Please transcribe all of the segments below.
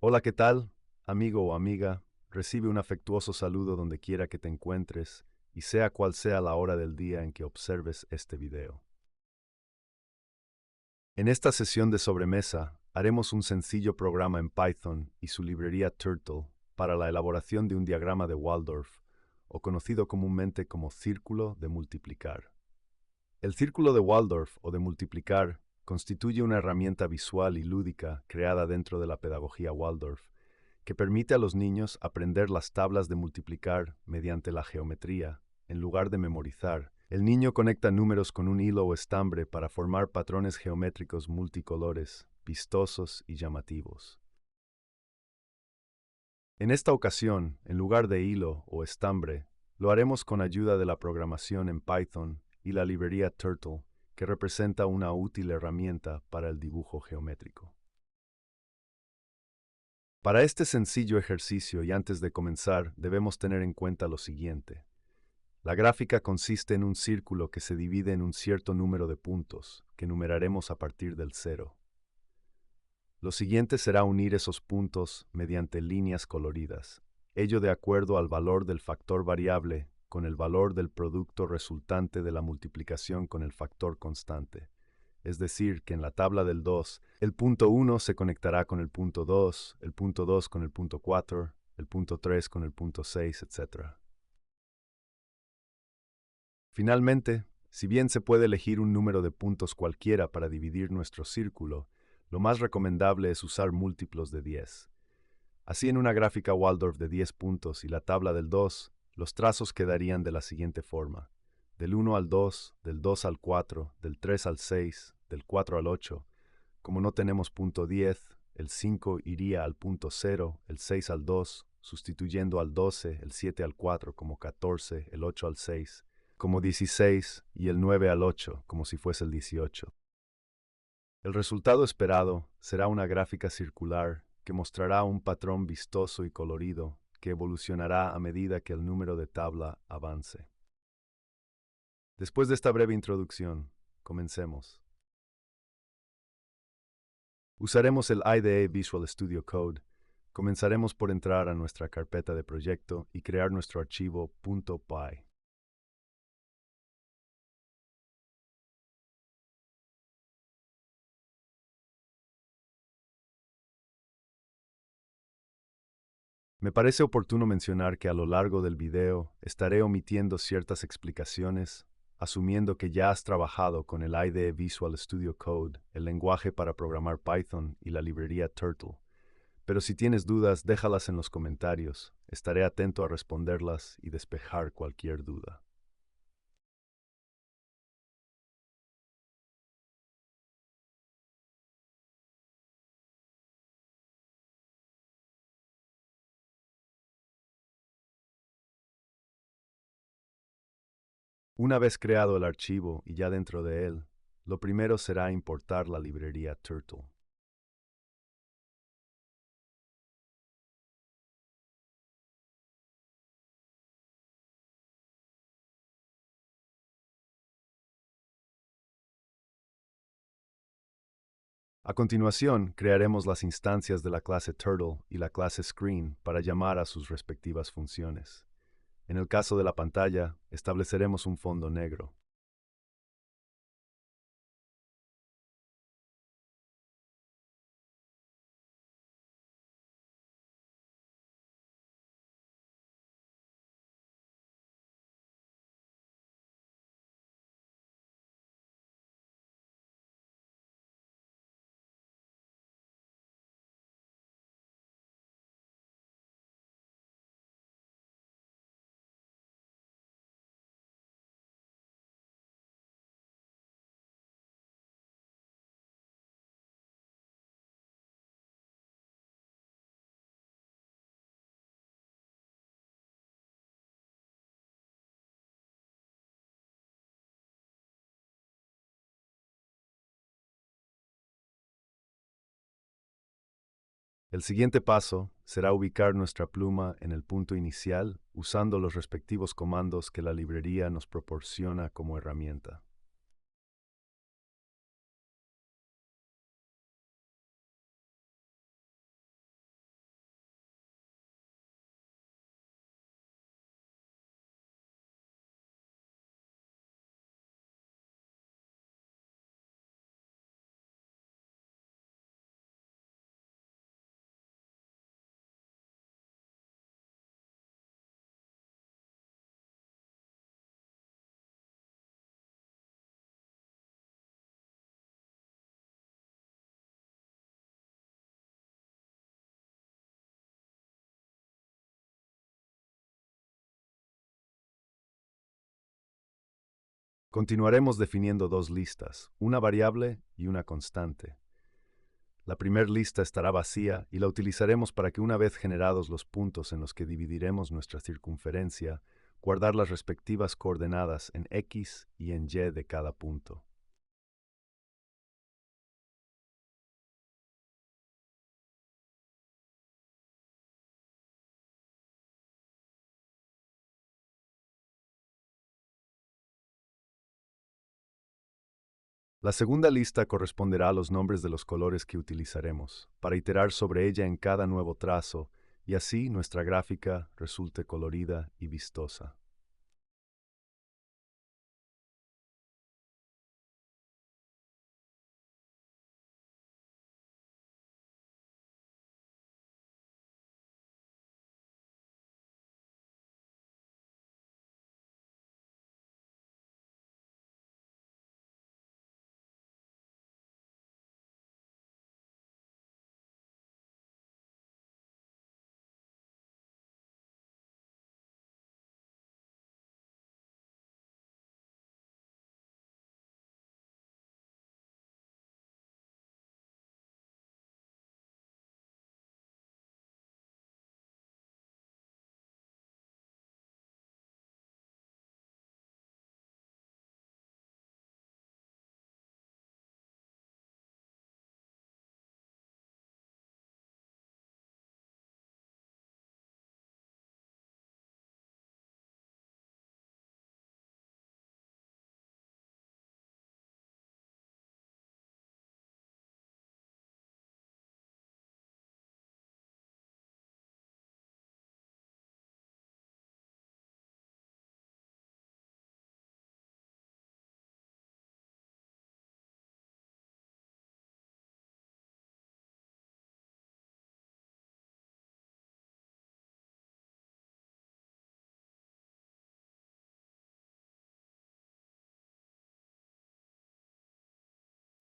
Hola, ¿qué tal? Amigo o amiga, recibe un afectuoso saludo donde quiera que te encuentres y sea cual sea la hora del día en que observes este video. En esta sesión de sobremesa, haremos un sencillo programa en Python y su librería Turtle para la elaboración de un diagrama de Waldorf, o conocido comúnmente como círculo de multiplicar. El círculo de Waldorf o de multiplicar constituye una herramienta visual y lúdica creada dentro de la pedagogía Waldorf que permite a los niños aprender las tablas de multiplicar mediante la geometría, en lugar de memorizar. El niño conecta números con un hilo o estambre para formar patrones geométricos multicolores, vistosos y llamativos. En esta ocasión, en lugar de hilo o estambre, lo haremos con ayuda de la programación en Python y la librería Turtle, que representa una útil herramienta para el dibujo geométrico. Para este sencillo ejercicio y antes de comenzar, debemos tener en cuenta lo siguiente. La gráfica consiste en un círculo que se divide en un cierto número de puntos, que numeraremos a partir del 0. Lo siguiente será unir esos puntos mediante líneas coloridas, ello de acuerdo al valor del factor variable con el valor del producto resultante de la multiplicación con el factor constante. Es decir, que en la tabla del 2, el punto 1 se conectará con el punto 2, el punto 2 con el punto 4, el punto 3 con el punto 6, etc. Finalmente, si bien se puede elegir un número de puntos cualquiera para dividir nuestro círculo, lo más recomendable es usar múltiplos de 10. Así, en una gráfica Waldorf de 10 puntos y la tabla del 2, los trazos quedarían de la siguiente forma: del 1 al 2, del 2 al 4, del 3 al 6, del 4 al 8. Como no tenemos punto 10, el 5 iría al punto 0, el 6 al 2, sustituyendo al 12, el 7 al 4 como 14, el 8 al 6, como 16 y el 9 al 8 como si fuese el 18. El resultado esperado será una gráfica circular que mostrará un patrón vistoso y colorido que evolucionará a medida que el número de tabla avance. Después de esta breve introducción, comencemos. Usaremos el IDE Visual Studio Code. Comenzaremos por entrar a nuestra carpeta de proyecto y crear nuestro archivo .py. Me parece oportuno mencionar que a lo largo del video estaré omitiendo ciertas explicaciones, asumiendo que ya has trabajado con el IDE Visual Studio Code, el lenguaje para programar Python y la librería Turtle. Pero si tienes dudas, déjalas en los comentarios. Estaré atento a responderlas y despejar cualquier duda. Una vez creado el archivo y ya dentro de él, lo primero será importar la librería Turtle. A continuación, crearemos las instancias de la clase Turtle y la clase Screen para llamar a sus respectivas funciones. En el caso de la pantalla, estableceremos un fondo negro. El siguiente paso será ubicar nuestra pluma en el punto inicial usando los respectivos comandos que la librería nos proporciona como herramienta. Continuaremos definiendo dos listas, una variable y una constante. La primera lista estará vacía y la utilizaremos para que una vez generados los puntos en los que dividiremos nuestra circunferencia, guardar las respectivas coordenadas en X y en Y de cada punto. La segunda lista corresponderá a los nombres de los colores que utilizaremos, para iterar sobre ella en cada nuevo trazo, y así nuestra gráfica resulte colorida y vistosa.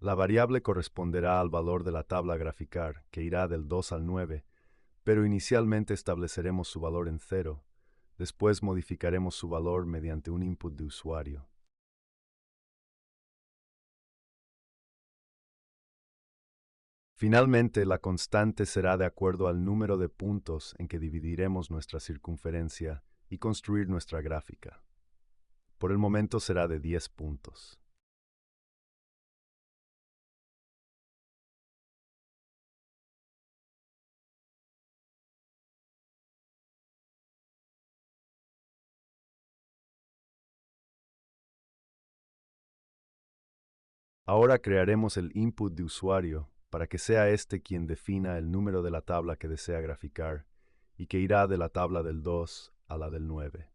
La variable corresponderá al valor de la tabla a graficar, que irá del 2 al 9, pero inicialmente estableceremos su valor en 0. Después modificaremos su valor mediante un input de usuario. Finalmente, la constante será de acuerdo al número de puntos en que dividiremos nuestra circunferencia y construir nuestra gráfica. Por el momento será de 10 puntos. Ahora crearemos el input de usuario para que sea este quien defina el número de la tabla que desea graficar y que irá de la tabla del 2 a la del 9.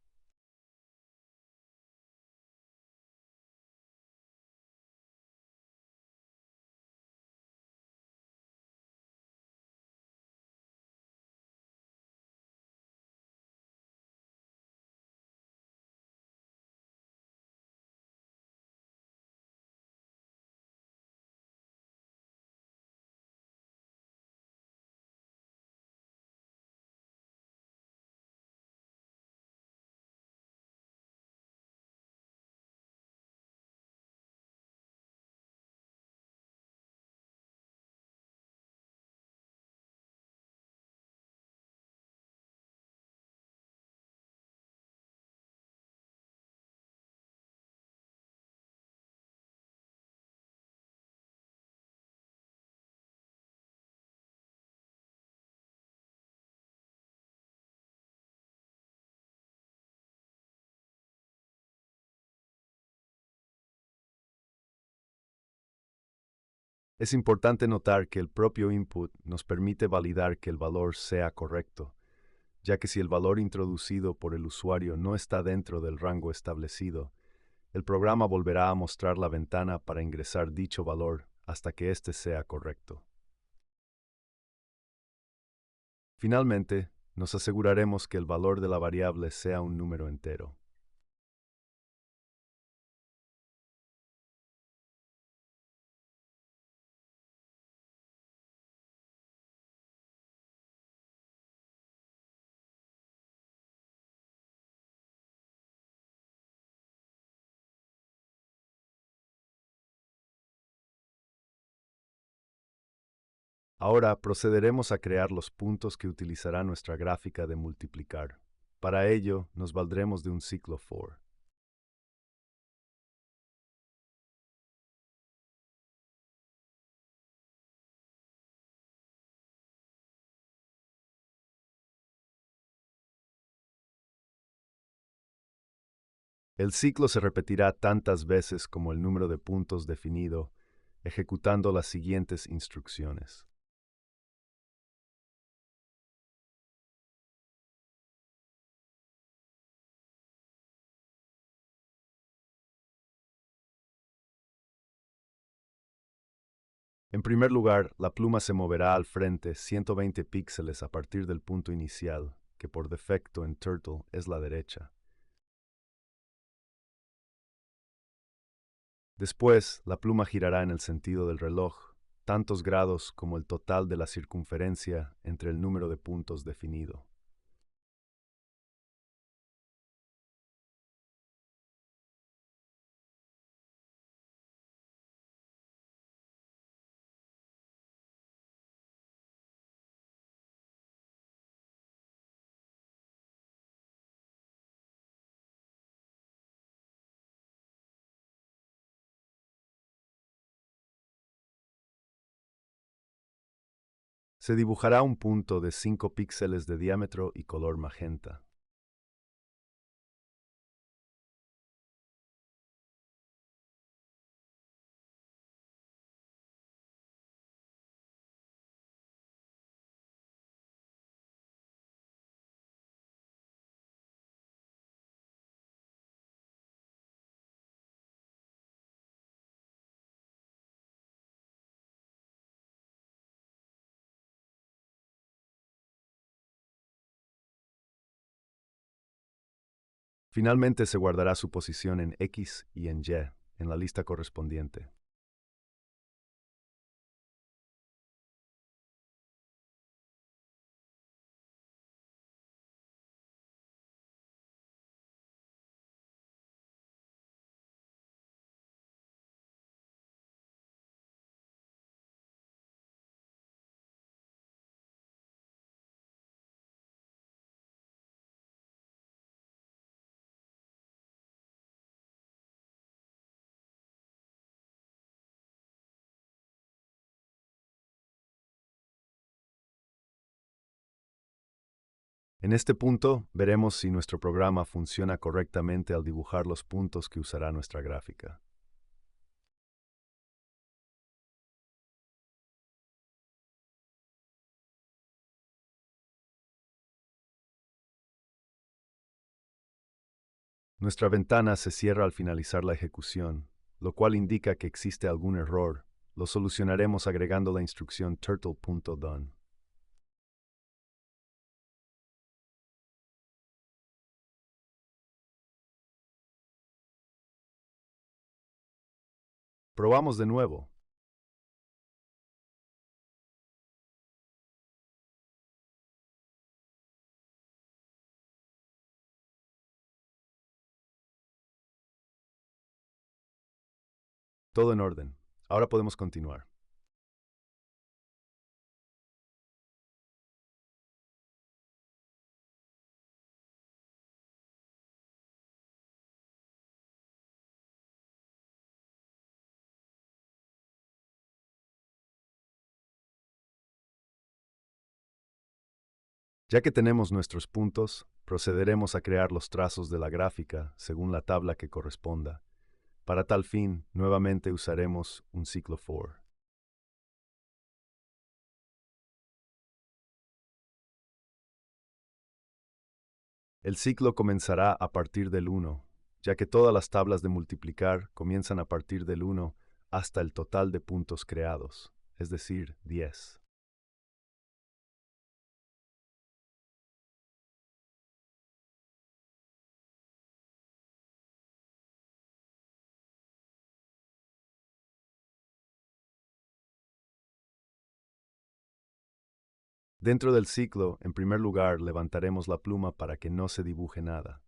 Es importante notar que el propio input nos permite validar que el valor sea correcto, ya que si el valor introducido por el usuario no está dentro del rango establecido, el programa volverá a mostrar la ventana para ingresar dicho valor hasta que éste sea correcto. Finalmente, nos aseguraremos que el valor de la variable sea un número entero. Ahora procederemos a crear los puntos que utilizará nuestra gráfica de multiplicar. Para ello, nos valdremos de un ciclo for. El ciclo se repetirá tantas veces como el número de puntos definido, ejecutando las siguientes instrucciones. En primer lugar, la pluma se moverá al frente 120 píxeles a partir del punto inicial, que por defecto en Turtle es la derecha. Después, la pluma girará en el sentido del reloj, tantos grados como el total de la circunferencia entre el número de puntos definido. Se dibujará un punto de 5 píxeles de diámetro y color magenta. Finalmente se guardará su posición en X y en Y, en la lista correspondiente. En este punto, veremos si nuestro programa funciona correctamente al dibujar los puntos que usará nuestra gráfica. Nuestra ventana se cierra al finalizar la ejecución, lo cual indica que existe algún error. Lo solucionaremos agregando la instrucción turtle.done. Probamos de nuevo. Todo en orden. Ahora podemos continuar. Ya que tenemos nuestros puntos, procederemos a crear los trazos de la gráfica según la tabla que corresponda. Para tal fin, nuevamente usaremos un ciclo for. El ciclo comenzará a partir del 1, ya que todas las tablas de multiplicar comienzan a partir del 1 hasta el total de puntos creados, es decir, 10. Dentro del ciclo, en primer lugar, levantaremos la pluma para que no se dibuje nada.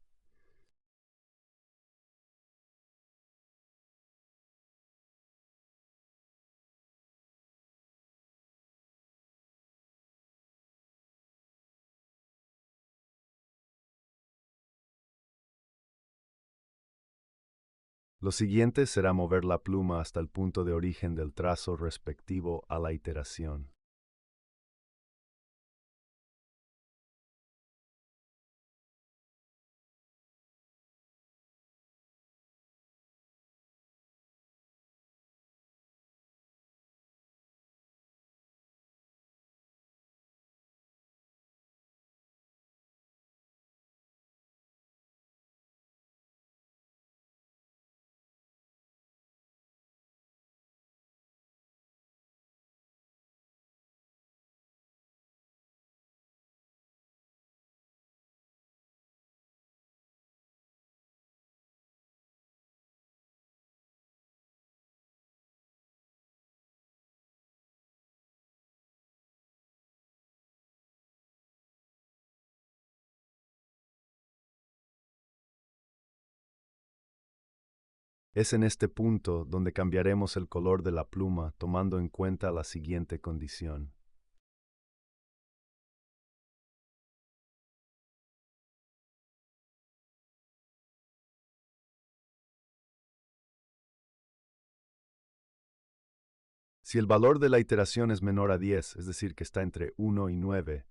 Lo siguiente será mover la pluma hasta el punto de origen del trazo respectivo a la iteración. Es en este punto donde cambiaremos el color de la pluma tomando en cuenta la siguiente condición. Si el valor de la iteración es menor a 10, es decir, que está entre 1 y 9,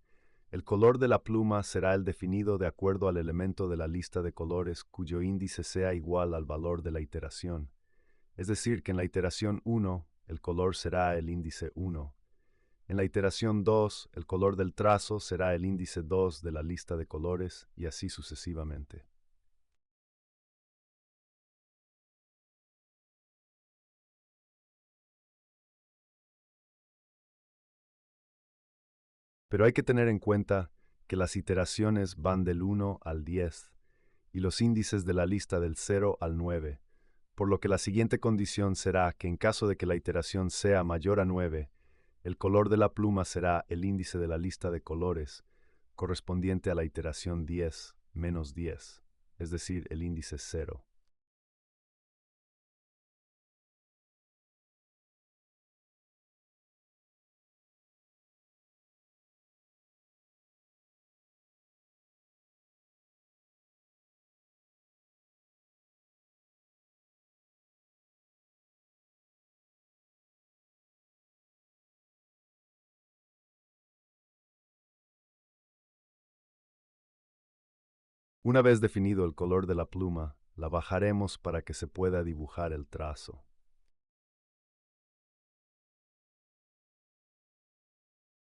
el color de la pluma será el definido de acuerdo al elemento de la lista de colores cuyo índice sea igual al valor de la iteración. Es decir, que en la iteración 1, el color será el índice 1. En la iteración 2, el color del trazo será el índice 2 de la lista de colores y así sucesivamente. Pero hay que tener en cuenta que las iteraciones van del 1 al 10 y los índices de la lista del 0 al 9, por lo que la siguiente condición será que en caso de que la iteración sea mayor a 9, el color de la pluma será el índice de la lista de colores correspondiente a la iteración 10 menos 10, es decir, el índice 0. Una vez definido el color de la pluma, la bajaremos para que se pueda dibujar el trazo.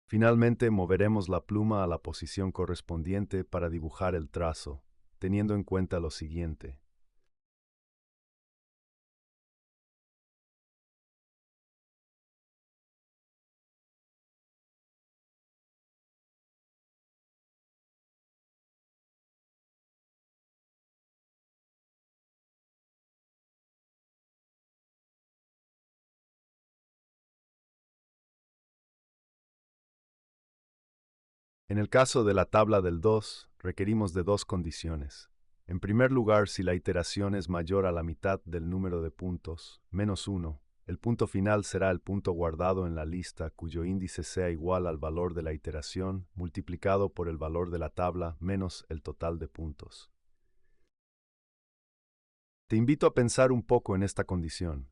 Finalmente, moveremos la pluma a la posición correspondiente para dibujar el trazo, teniendo en cuenta lo siguiente. En el caso de la tabla del 2, requerimos de dos condiciones. En primer lugar, si la iteración es mayor a la mitad del número de puntos, menos 1, el punto final será el punto guardado en la lista cuyo índice sea igual al valor de la iteración multiplicado por el valor de la tabla menos el total de puntos. Te invito a pensar un poco en esta condición.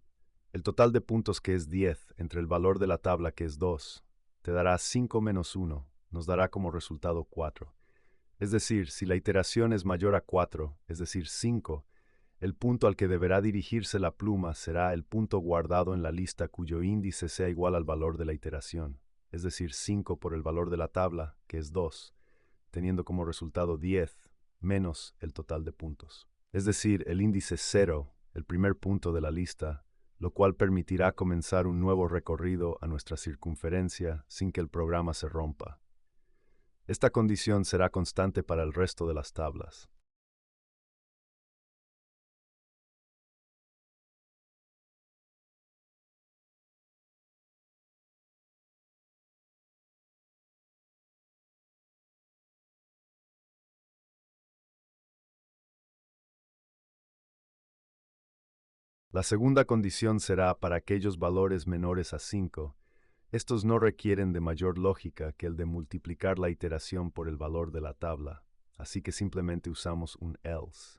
El total de puntos, que es 10 entre el valor de la tabla, que es 2, te dará 5 menos 1, nos dará como resultado 4. Es decir, si la iteración es mayor a 4, es decir, 5, el punto al que deberá dirigirse la pluma será el punto guardado en la lista cuyo índice sea igual al valor de la iteración, es decir, 5 por el valor de la tabla, que es 2, teniendo como resultado 10 menos el total de puntos. Es decir, el índice 0, el primer punto de la lista, lo cual permitirá comenzar un nuevo recorrido a nuestra circunferencia sin que el programa se rompa. Esta condición será constante para el resto de las tablas. La segunda condición será para aquellos valores menores a 5. Estos no requieren de mayor lógica que el de multiplicar la iteración por el valor de la tabla, así que simplemente usamos un else.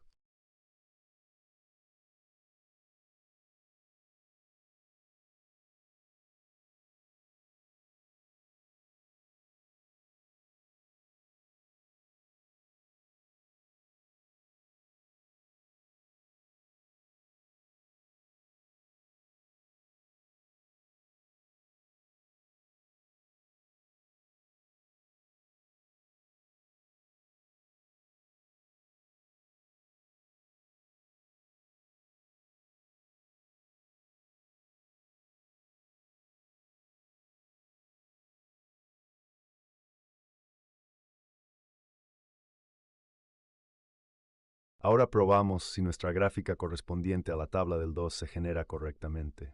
Ahora probamos si nuestra gráfica correspondiente a la tabla del 2 se genera correctamente.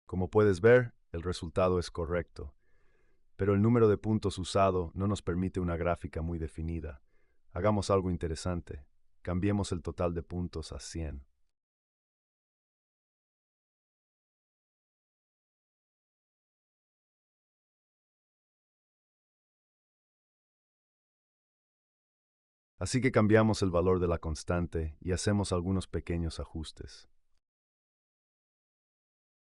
Como puedes ver, el resultado es correcto, pero el número de puntos usado no nos permite una gráfica muy definida. Hagamos algo interesante. Cambiemos el total de puntos a 100. Así que cambiamos el valor de la constante y hacemos algunos pequeños ajustes.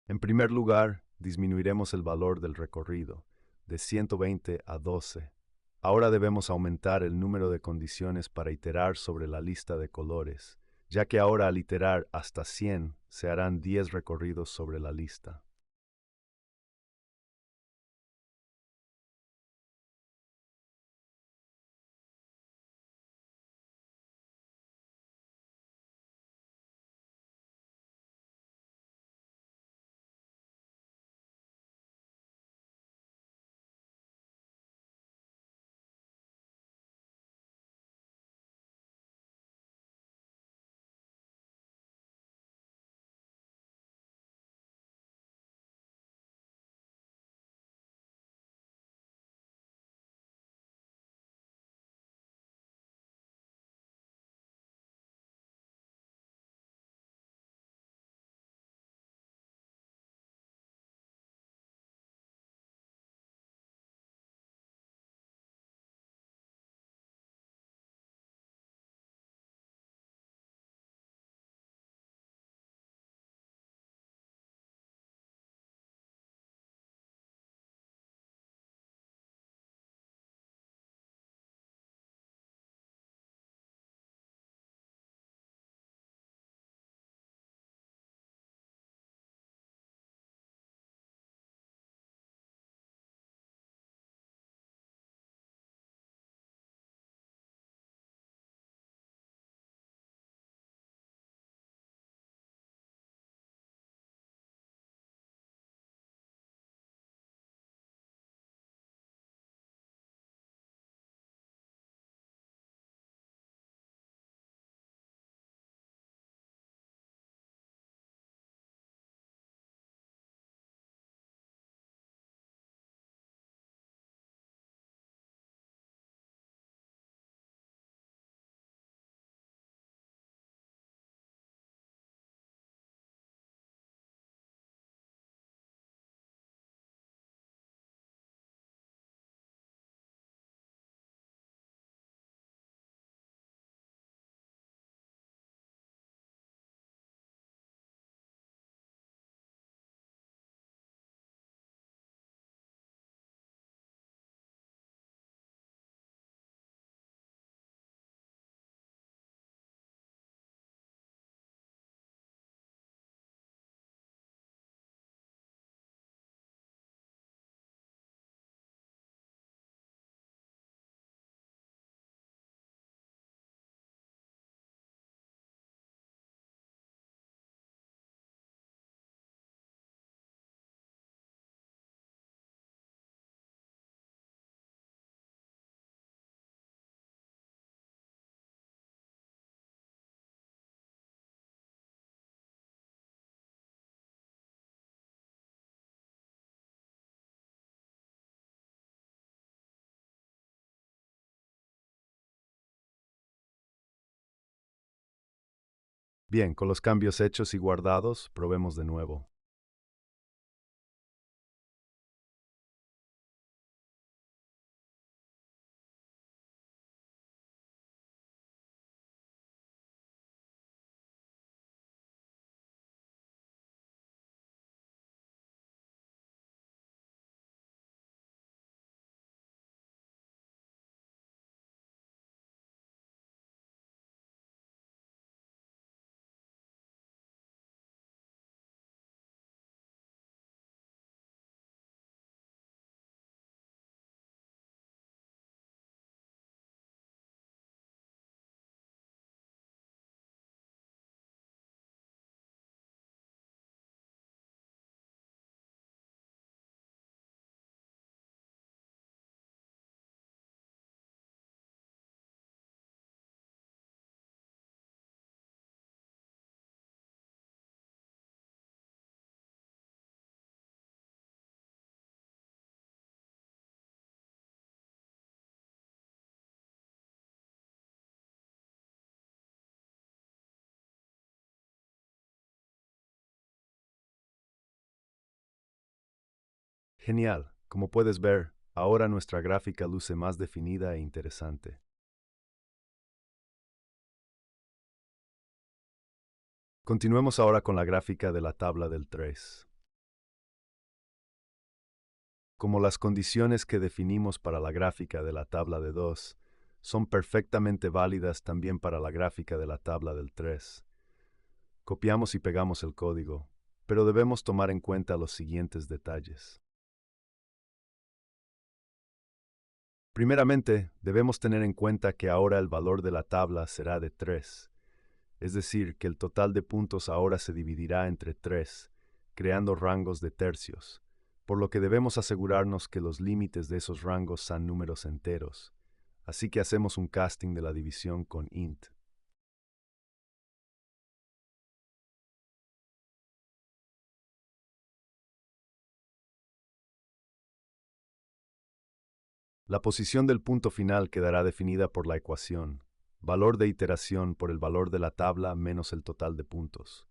En primer lugar, disminuiremos el valor del recorrido, de 120 a 12. Ahora debemos aumentar el número de condiciones para iterar sobre la lista de colores, ya que ahora al iterar hasta 100 se harán 10 recorridos sobre la lista. Bien, con los cambios hechos y guardados, probemos de nuevo. Genial. Como puedes ver, ahora nuestra gráfica luce más definida e interesante. Continuemos ahora con la gráfica de la tabla del 3. Como las condiciones que definimos para la gráfica de la tabla de 2 son perfectamente válidas también para la gráfica de la tabla del 3. Copiamos y pegamos el código, pero debemos tomar en cuenta los siguientes detalles. Primeramente, debemos tener en cuenta que ahora el valor de la tabla será de 3, es decir, que el total de puntos ahora se dividirá entre 3, creando rangos de tercios, por lo que debemos asegurarnos que los límites de esos rangos sean números enteros. Así que hacemos un casting de la división con int. La posición del punto final quedará definida por la ecuación, valor de iteración por el valor de la tabla menos el total de puntos.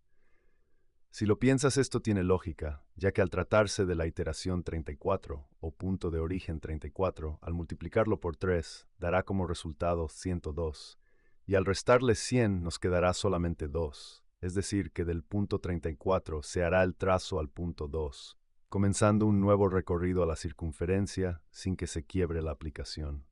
Si lo piensas, esto tiene lógica, ya que al tratarse de la iteración 34, o punto de origen 34, al multiplicarlo por 3, dará como resultado 102, y al restarle 100 nos quedará solamente 2, es decir, que del punto 34 se hará el trazo al punto 2, comenzando un nuevo recorrido a la circunferencia sin que se quiebre la aplicación.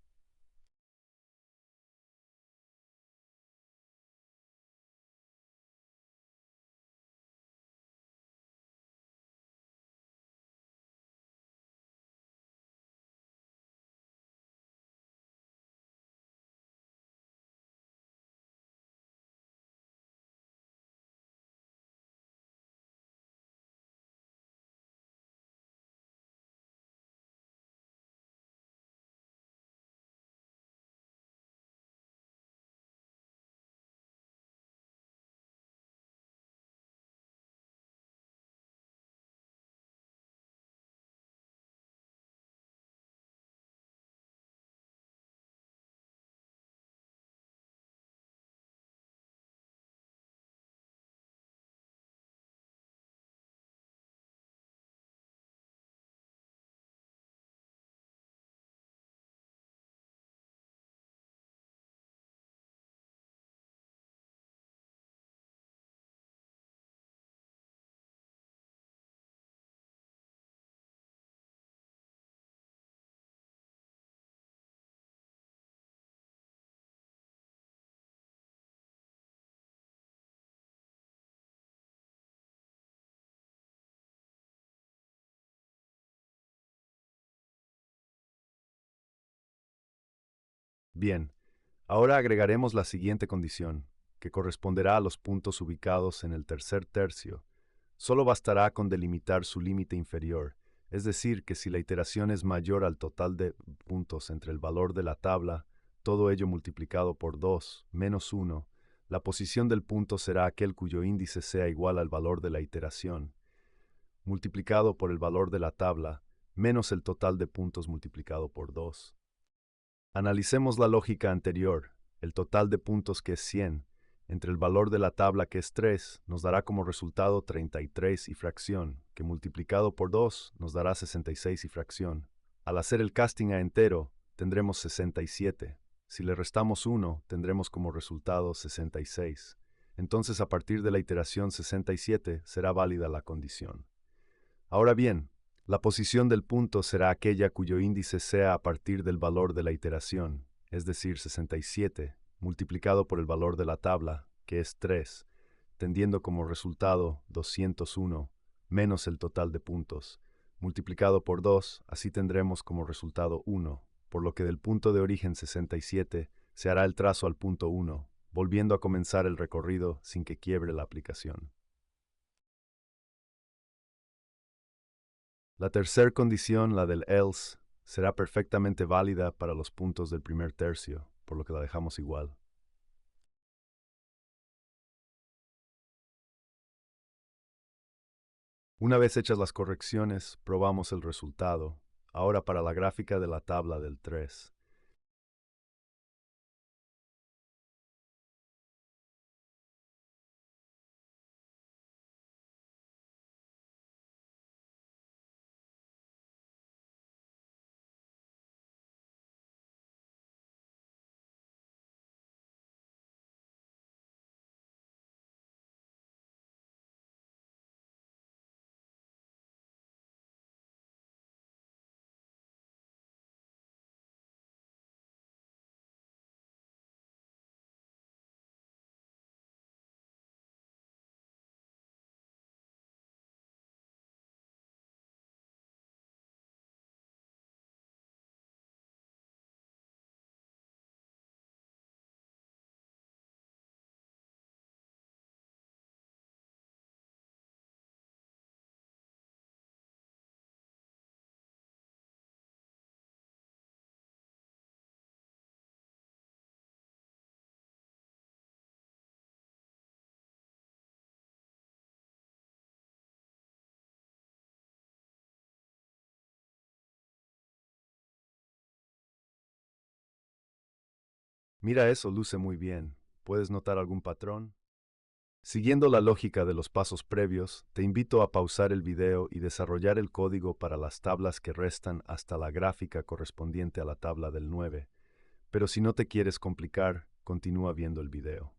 Bien, ahora agregaremos la siguiente condición, que corresponderá a los puntos ubicados en el tercer tercio. Solo bastará con delimitar su límite inferior, es decir, que si la iteración es mayor al total de puntos entre el valor de la tabla, todo ello multiplicado por 2 menos 1, la posición del punto será aquel cuyo índice sea igual al valor de la iteración, multiplicado por el valor de la tabla, menos el total de puntos multiplicado por 2. Analicemos la lógica anterior. El total de puntos, que es 100, entre el valor de la tabla, que es 3, nos dará como resultado 33 y fracción, que multiplicado por 2 nos dará 66 y fracción. Al hacer el casting a entero, tendremos 67. Si le restamos 1, tendremos como resultado 66. Entonces, a partir de la iteración 67, será válida la condición. Ahora bien, la posición del punto será aquella cuyo índice sea a partir del valor de la iteración, es decir, 67, multiplicado por el valor de la tabla, que es 3, tendiendo como resultado 201, menos el total de puntos, multiplicado por 2, así tendremos como resultado 1, por lo que del punto de origen 67 se hará el trazo al punto 1, volviendo a comenzar el recorrido sin que quiebre la aplicación. La tercera condición, la del else, será perfectamente válida para los puntos del primer tercio, por lo que la dejamos igual. Una vez hechas las correcciones, probamos el resultado. Ahora para la gráfica de la tabla del 3. Mira eso, luce muy bien. ¿Puedes notar algún patrón? Siguiendo la lógica de los pasos previos, te invito a pausar el video y desarrollar el código para las tablas que restan hasta la gráfica correspondiente a la tabla del 9. Pero si no te quieres complicar, continúa viendo el video.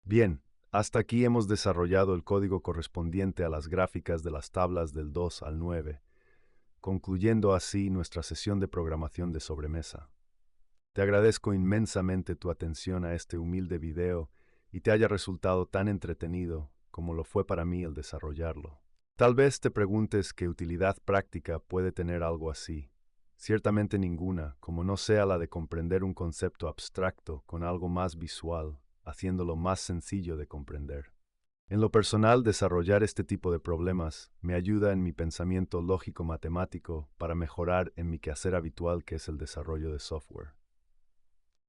Bien, hasta aquí hemos desarrollado el código correspondiente a las gráficas de las tablas del 2 al 9, concluyendo así nuestra sesión de programación de sobremesa. Te agradezco inmensamente tu atención a este humilde video y te haya resultado tan entretenido como lo fue para mí el desarrollarlo. Tal vez te preguntes qué utilidad práctica puede tener algo así. Ciertamente ninguna, como no sea la de comprender un concepto abstracto con algo más visual, haciéndolo más sencillo de comprender. En lo personal, desarrollar este tipo de problemas me ayuda en mi pensamiento lógico-matemático para mejorar en mi quehacer habitual que es el desarrollo de software.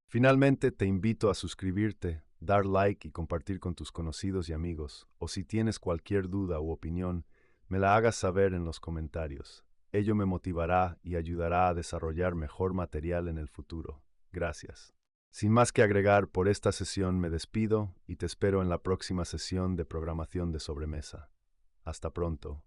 Finalmente, te invito a suscribirte, dar like y compartir con tus conocidos y amigos, o si tienes cualquier duda u opinión, me la hagas saber en los comentarios. Ello me motivará y ayudará a desarrollar mejor material en el futuro. Gracias. Sin más que agregar, por esta sesión me despido y te espero en la próxima sesión de programación de sobremesa. Hasta pronto.